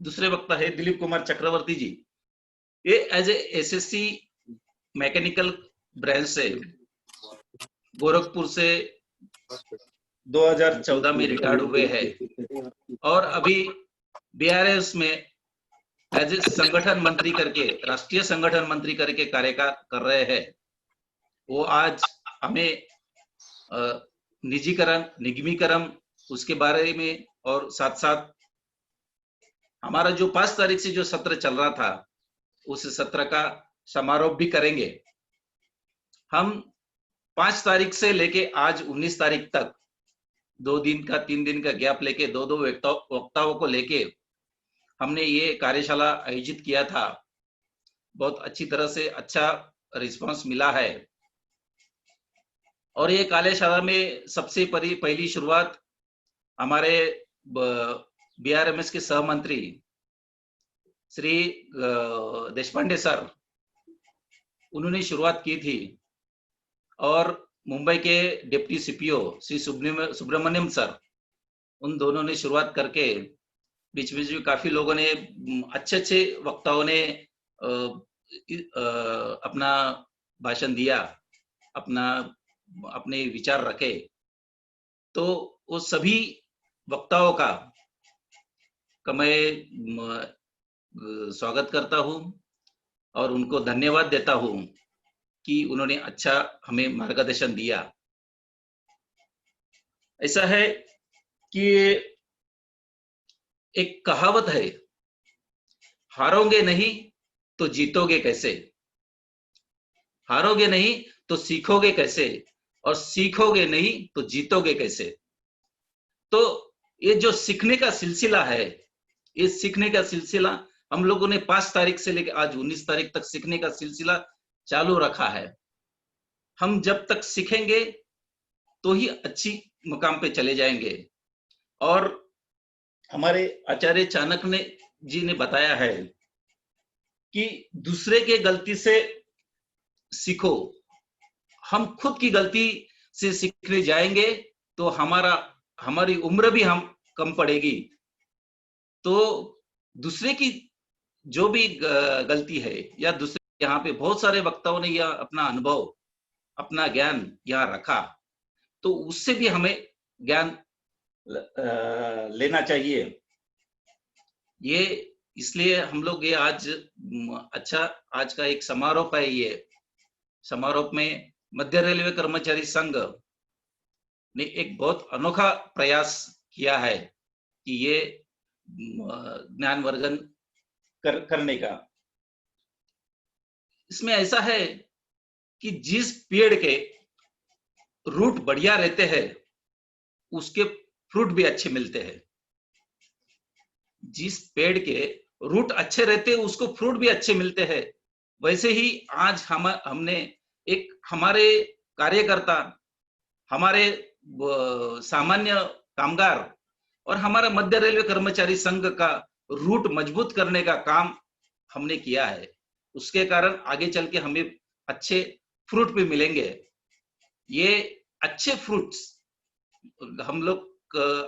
दूसरे वक्ता है दिलीप कुमार चक्रवर्ती जी। ये as a SSC mechanical branch से गोरखपुर से 2014 में रिटायर्ड हुए हैं और अभी बीआरएस में एज ए संगठन मंत्री करके, राष्ट्रीय संगठन मंत्री करके कार्य कर रहे हैं। वो आज हमें निजीकरण, निगमीकरण उसके बारे में और साथ साथ हमारा जो 5 तारीख से जो सत्र चल रहा था उस सत्र का समारोह भी करेंगे। हम 5 तारीख से लेके आज 19 तारीख तक 2 दिन का 3 दिन का गैप लेके दो वक्ताओं को लेके हमने ये कार्यशाला आयोजित किया था। बहुत अच्छी तरह से अच्छा रिस्पांस मिला है और ये कार्यशाला में सबसे पहली शुरुआत हमारे बीआरएमएस के सहमंत्री श्री देशपांडे सर, उन्होंने शुरुआत की थी और मुंबई के deputy CPO Shri Subramanyam sir, उन दोनों ने शुरुआत करके बीच बीच में काफी लोगों ने, अच्छे वक्ताओं ने अपना भाषण दिया, अपने विचार रखे। तो वो सभी वक्ताओं का मैं स्वागत करता हूं और उनको धन्यवाद देता हूं कि उन्होंने अच्छा हमें मार्गदर्शन दिया। ऐसा है कि एक कहावत है, हारोगे नहीं तो जीतोगे कैसे, हारोगे नहीं तो सीखोगे कैसे, और सीखोगे नहीं तो जीतोगे कैसे। तो ये जो सीखने का सिलसिला है, ये सीखने का सिलसिला हम लोगों ने 5 तारीख से लेकर आज 19 तारीख तक सीखने का सिलसिला चालू रखा है। हम जब तक सीखेंगे तो ही अच्छी मुकाम पे चले जाएंगे। और हमारे आचार्य चाणक्य जी ने बताया है कि दूसरे के गलती से सीखो। हम खुद की गलती से सीखने जाएंगे तो हमारी उम्र भी हम कम पड़ेगी। तो दूसरे की जो भी गलती है या दूसरे, यहाँ पे बहुत सारे वक्ताओं ने यह अपना अनुभव, अपना ज्ञान यहाँ रखा, तो उससे भी हमें ज्ञान लेना चाहिए। ये इसलिए हम लोग ये आज का एक समारोह है। ये समारोह में मध्य रेलवे कर्मचारी संघ ने एक बहुत अनोखा प्रयास किया है कि ये ज्ञानवर्धन करने का। इसमें ऐसा है कि जिस पेड़ के रूट बढ़िया रहते हैं उसके फ्रूट भी अच्छे मिलते हैं। जिस पेड़ के रूट अच्छे रहते हैं उसको फ्रूट भी अच्छे मिलते हैं। वैसे ही आज हमने एक हमारे कार्यकर्ता, हमारे सामान्य कामगार और हमारा मध्य रेलवे कर्मचारी संघ का रूट मजबूत करने का काम हमने किया है। उसके कारण आगे चल के हमें अच्छे फ्रूट भी मिलेंगे। ये अच्छे फ्रूट्स हम लोग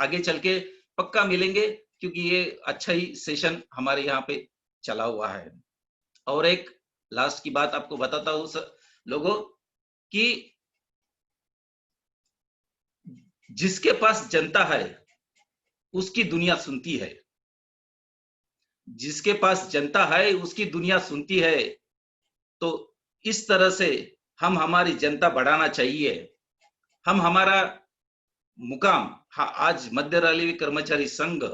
आगे चल के पक्का मिलेंगे, क्योंकि ये अच्छा ही सेशन हमारे यहाँ पे चला हुआ है। और एक लास्ट की बात आपको बताता हूँ लोगों, कि जिसके पास जनता है उसकी दुनिया सुनती है। जिसके पास जनता है उसकी दुनिया सुनती है। तो इस तरह से हम हमारी जनता बढ़ाना चाहिए। हम हमारा मुकाम आज मध्य रेलवे कर्मचारी संघ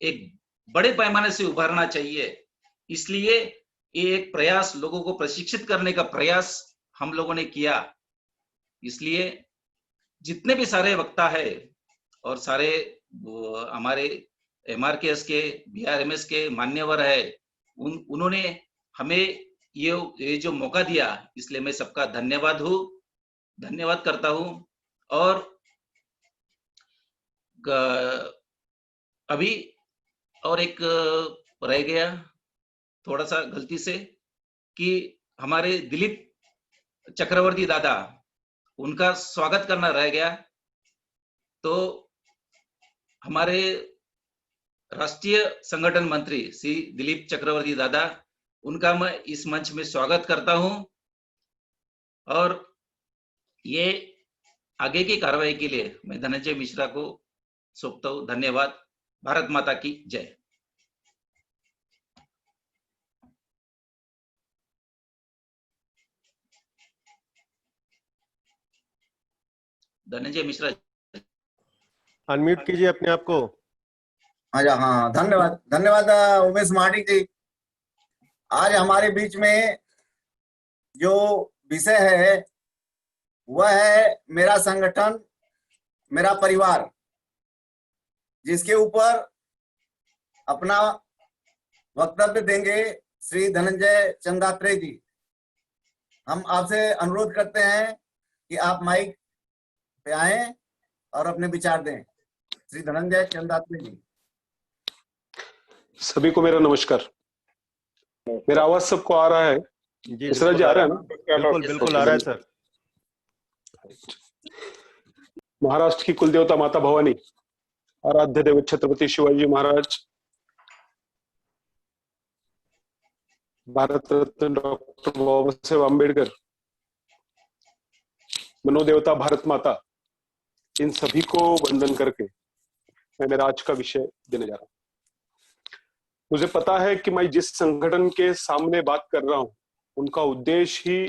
एक बड़े पैमाने से उभारना चाहिए। इसलिए ये एक प्रयास, लोगों को प्रशिक्षित करने का प्रयास हम लोगों ने किया। इसलिए जितने भी सारे वक्ता है और सारे हमारे एमआरकेएस के, बीआरएमएस के मान्यवर है, उन्होंने हमें ये जो मौका दिया, इसलिए मैं सबका धन्यवाद करता हूं। और अभी और एक रह गया थोड़ा सा गलती से, कि हमारे दिलीप चक्रवर्ती दादा, उनका स्वागत करना रह गया। तो हमारे राष्ट्रीय संगठन मंत्री श्री दिलीप चक्रवर्ती दादा, उनका मैं इस मंच में स्वागत करता हूं और ये आगे की कार्रवाई के लिए मैं धनंजय मिश्रा को सौंपता हूं। धन्यवाद। भारत माता की जय। धनंजय मिश्रा, अनम्यूट कीजिए अपने आप को। हाँ, धन्यवाद धन्यवाद उमेश मार्डी जी। आज हमारे बीच में जो विषय है वह है मेरा संगठन मेरा परिवार, जिसके ऊपर अपना वक्तव्य देंगे श्री धनंजय चंदात्रे जी। हम आपसे अनुरोध करते हैं कि आप माइक पे आएं और अपने विचार दें। श्री धनंजय चंदात्रे जी। सभी को मेरा नमस्कार। मेरा आवाज सबको आ रहा है? जी मिश्रा जी आ रहा है ना? बिल्कुल बिल्कुल आ रहा है सर। महाराष्ट्र की कुलदेवता माता भवानी, आराध्य देव छत्रपति शिवाजी महाराज, भारत रत्न डॉक्टर बाबा साहेब अम्बेडकर, मनोदेवता भारत माता, इन सभी को वंदन करके मैं मेरा आज का विषय देने जा रहा हूं। मुझे पता है कि मैं जिस संगठन के सामने बात कर रहा हूं उनका उद्देश्य ही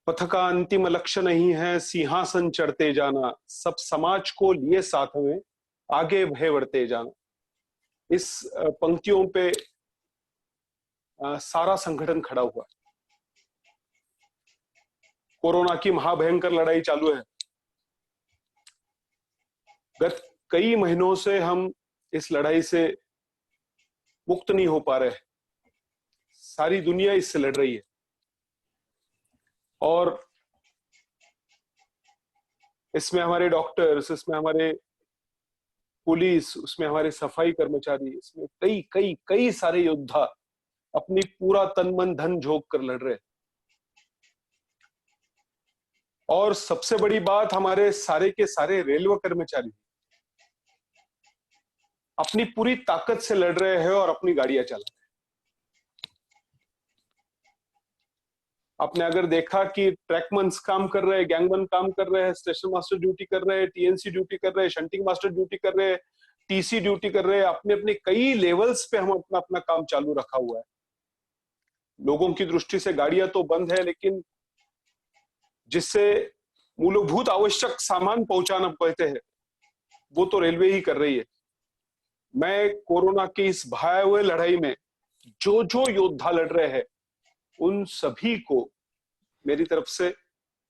पथ का अंतिम लक्ष्य नहीं है सिंहासन चढ़ते जाना, सब समाज को लिए साथ में आगे बढ़ते जाना। इस पंक्तियों पे सारा संगठन खड़ा हुआ है। कोरोना की महाभयंकर लड़ाई चालू है। गत कई महीनों से हम इस लड़ाई से मुक्त नहीं हो पा रहे। सारी दुनिया इससे लड़ रही है और इसमें हमारे डॉक्टर्स, इसमें हमारे पुलिस, उसमें हमारे सफाई कर्मचारी, इसमें कई कई कई सारे योद्धा अपनी पूरा तन मन धन झोंक कर लड़ रहे हैं। और सबसे बड़ी बात, हमारे सारे के सारे रेलवे कर्मचारी अपनी पूरी ताकत से लड़ रहे हैं और अपनी गाड़ियां चला रहे हैं। आपने अगर देखा कि ट्रैकमन्स काम कर रहे हैं, गैंगमैन काम कर रहे हैं, स्टेशन मास्टर ड्यूटी कर रहे हैं, टीएनसी ड्यूटी कर रहे हैं, शंटिंग मास्टर ड्यूटी कर रहे हैं, टीसी ड्यूटी कर रहे हैं, अपने अपने कई लेवल्स पे हम अपना अपना काम चालू रखा हुआ है। लोगों की दृष्टि से गाड़ियां तो बंद है, लेकिन जिससे मूलभूत आवश्यक सामान पहुंचाना पड़ते हैं वो तो रेलवे ही कर रही है। मैं कोरोना की इस भयावह लड़ाई में जो जो योद्धा लड़ रहे हैं उन सभी को मेरी तरफ से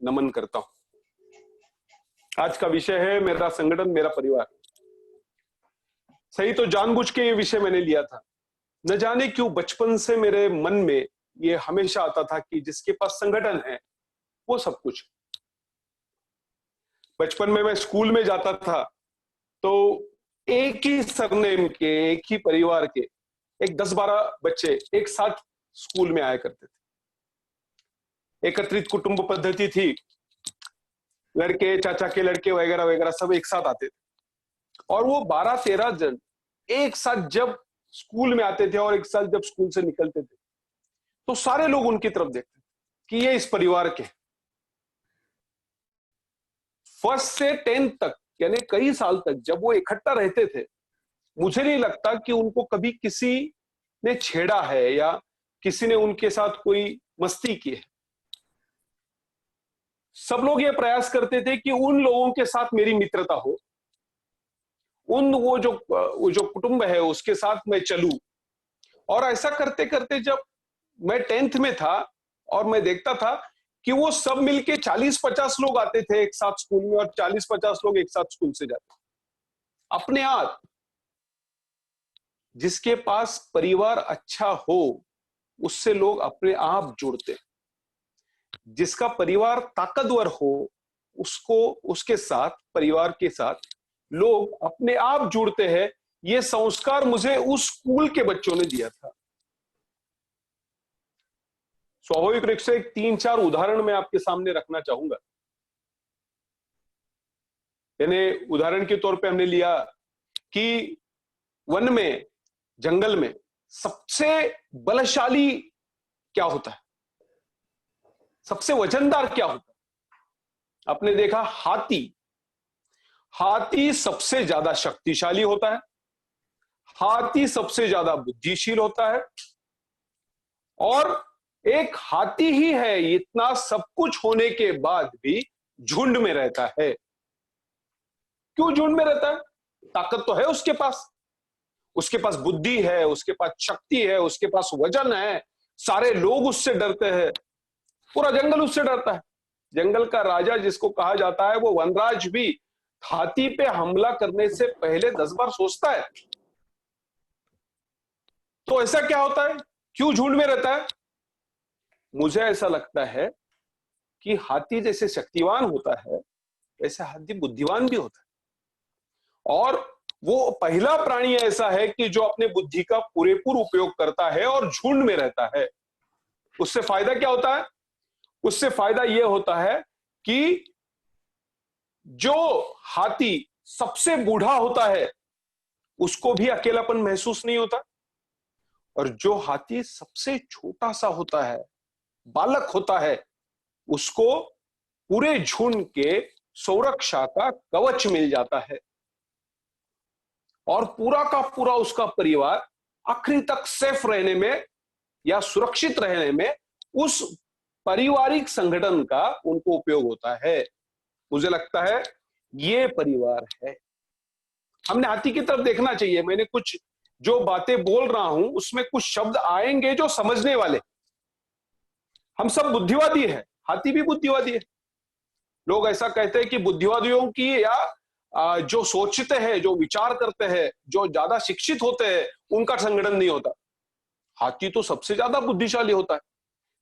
नमन करता हूं। आज का विषय है मेरा संगठन मेरा परिवार। सही तो जानबूझ के ये विषय मैंने लिया था। न जाने क्यों बचपन से मेरे मन में ये हमेशा आता था कि जिसके पास संगठन है वो सब कुछ। बचपन में मैं स्कूल में जाता था तो एक ही सरनेम के, एक ही परिवार के एक 10-12 बच्चे एक साथ स्कूल में आया करते थे। एकत्रित कुटुंब पद्धति थी। लड़के, चाचा के लड़के वगैरह वगैरह सब एक साथ आते थे और वो 12-13 जन एक साथ जब स्कूल में आते थे और एक साथ जब स्कूल से निकलते थे तो सारे लोग उनकी तरफ देखते थे कि ये इस परिवार के। फर्स्ट से 10th तक यानी कई साल तक जब वो इकट्ठा रहते थे, मुझे नहीं लगता कि उनको कभी किसी ने छेड़ा है या किसी ने उनके साथ कोई मस्ती की है। सब लोग ये प्रयास करते थे कि उन लोगों के साथ मेरी मित्रता हो, वो जो कुटुंब है उसके साथ मैं चलूं। और ऐसा करते करते जब मैं 10th में था और मैं देखता था कि वो सब मिलके 40-50 लोग आते थे एक साथ स्कूल में और 40-50 लोग एक साथ स्कूल से जाते अपने आप। जिसके पास परिवार अच्छा हो उससे लोग अपने आप जुड़ते। जिसका परिवार ताकतवर हो उसको, उसके साथ, परिवार के साथ लोग अपने आप जुड़ते हैं। ये संस्कार मुझे उस स्कूल के बच्चों ने दिया था। स्वाभाविक रूप से 3-4 उदाहरण मैं आपके सामने रखना चाहूंगा। यानी उदाहरण के तौर पे हमने लिया कि वन में, जंगल में सबसे बलशाली क्या होता है, सबसे वजनदार क्या होता है? आपने देखा हाथी, हाथी सबसे ज्यादा शक्तिशाली होता है, हाथी सबसे ज्यादा बुद्धिशील होता है, और एक हाथी ही है इतना सब कुछ होने के बाद भी झुंड में रहता है। क्यों झुंड में रहता है? ताकत तो है उसके पास बुद्धि है, उसके पास शक्ति है, उसके पास वजन है, सारे लोग उससे डरते हैं, पूरा जंगल उससे डरता है। जंगल का राजा जिसको कहा जाता है, वो वनराज भी हाथी पे हमला करने से पहले 10 बार सोचता है। तो ऐसा क्या होता है, क्यों झुंड में रहता है? मुझे ऐसा लगता है कि हाथी जैसे शक्तिवान होता है, वैसे हाथी बुद्धिमान भी होता है, और वो पहला प्राणी ऐसा है कि जो अपने बुद्धि का पूरेपूर उपयोग करता है और झुंड में रहता है। उससे फायदा क्या होता है? उससे फायदा यह होता है कि जो हाथी सबसे बूढ़ा होता है उसको भी अकेलापन महसूस नहीं होता, और जो हाथी सबसे छोटा सा होता है, बालक होता है, उसको पूरे झुंड के सुरक्षा का कवच मिल जाता है, और पूरा का पूरा उसका परिवार आखिरी तक सेफ रहने में या सुरक्षित रहने में उस पारिवारिक संगठन का उनको उपयोग होता है। मुझे लगता है ये परिवार है। हमने हाथी की तरफ देखना चाहिए। मैंने कुछ जो बातें बोल रहा हूं उसमें कुछ शब्द आएंगे जो समझने वाले। हम सब बुद्धिवादी है, हाथी भी बुद्धिवादी है। लोग ऐसा कहते हैं कि बुद्धिवादियों की या जो सोचते हैं, जो विचार करते हैं, जो ज्यादा शिक्षित होते हैं, उनका संगठन नहीं होता। हाथी तो सबसे ज्यादा बुद्धिशाली होता है,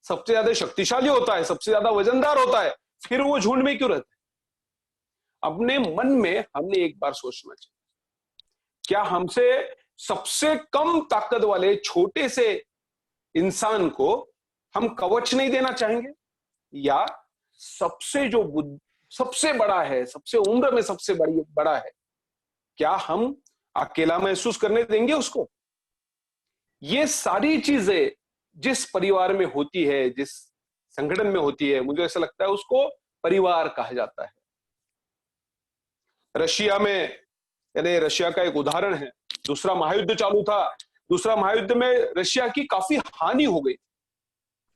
सबसे ज्यादा शक्तिशाली होता है, सबसे ज्यादा वजनदार होता है, फिर वो झुंड में क्यों रहता है? अपने मन में हमने एक बार सोचना चाहिए, क्या हमसे सबसे कम ताकत वाले छोटे से इंसान को हम कवच नहीं देना चाहेंगे, या सबसे बड़ा है, सबसे उम्र में सबसे बड़ा है, क्या हम अकेला महसूस करने देंगे उसको? ये सारी चीजें जिस परिवार में होती है, जिस संगठन में होती है, मुझे ऐसा लगता है उसको परिवार कहा जाता है। रशिया में, यानी रशिया का एक उदाहरण है, दूसरा महायुद्ध चालू था। दूसरा महायुद्ध में रशिया की काफी हानि हो गई।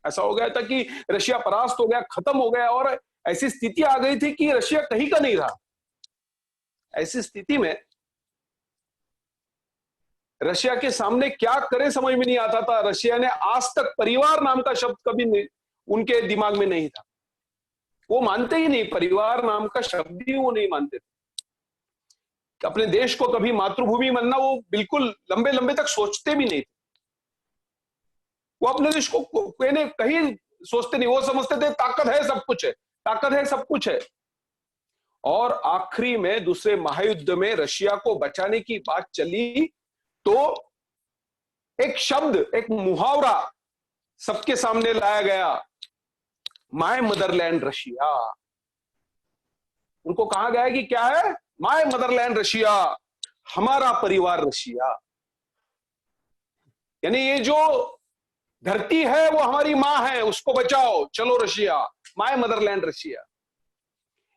ऐसा हो गया था कि रशिया परास्त हो गया, खत्म हो गया, और ऐसी स्थिति आ गई थी कि रशिया कहीं का नहीं रहा। ऐसी स्थिति में रशिया के सामने क्या करे समझ में नहीं आता था। रशिया ने आज तक परिवार नाम का शब्द कभी उनके दिमाग में नहीं था। वो मानते ही नहीं, परिवार नाम का शब्द ही वो नहीं मानते थे। अपने देश को कभी मातृभूमि मानना वो बिल्कुल लंबे लंबे तक सोचते भी नहीं थे। वो अपने देश को कहीं सोचते नहीं। वो समझते थे ताकत है सब कुछ है, ताकत है सब कुछ है। और आखिरी में दूसरे महायुद्ध में रशिया को बचाने की बात चली तो एक शब्द, एक मुहावरा सबके सामने लाया गया, माय मदरलैंड रशिया। उनको कहा गया कि क्या है? माय मदरलैंड रशिया, हमारा परिवार रशिया। यानी ये जो धरती है वो हमारी मां है, उसको बचाओ, चलो रशिया, माय मदरलैंड रशिया।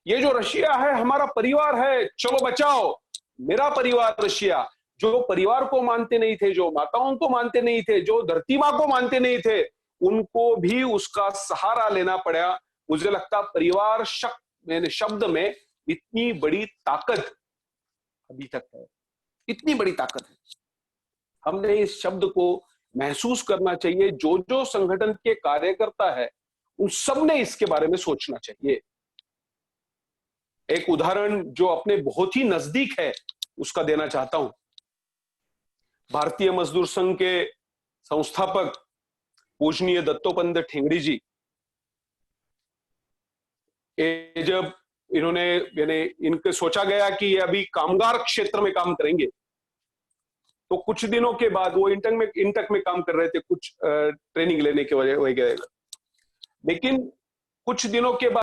ये जो रशिया है हमारा परिवार है, चलो बचाओ मेरा परिवार रशिया। जो परिवार को मानते नहीं थे, जो माताओं को मानते नहीं थे, जो धरती मां को मानते नहीं थे, उनको भी उसका सहारा लेना पड़ा। मुझे लगता परिवार शब्द में इतनी बड़ी ताकत अभी तक है, इतनी बड़ी ताकत है। हमने इस शब्द को महसूस करना चाहिए। जो जो संगठन के कार्यकर्ता है उन सब ने इसके बारे में सोचना चाहिए। एक उदाहरण जो अपने बहुत ही नजदीक है उसका देना चाहता हूं। भारतीय मजदूर संघ के संस्थापक पूजनीय दत्तोपंत ठेंगड़ी जी, जब इन्होंने यानी इनके सोचा गया कि ये अभी कामगार क्षेत्र में काम करेंगे, तो कुछ दिनों के बाद वो इंटक में काम कर रहे थे, कुछ ट्रेनिंग लेने के वजह, लेकिन कुछ दिनों के बाद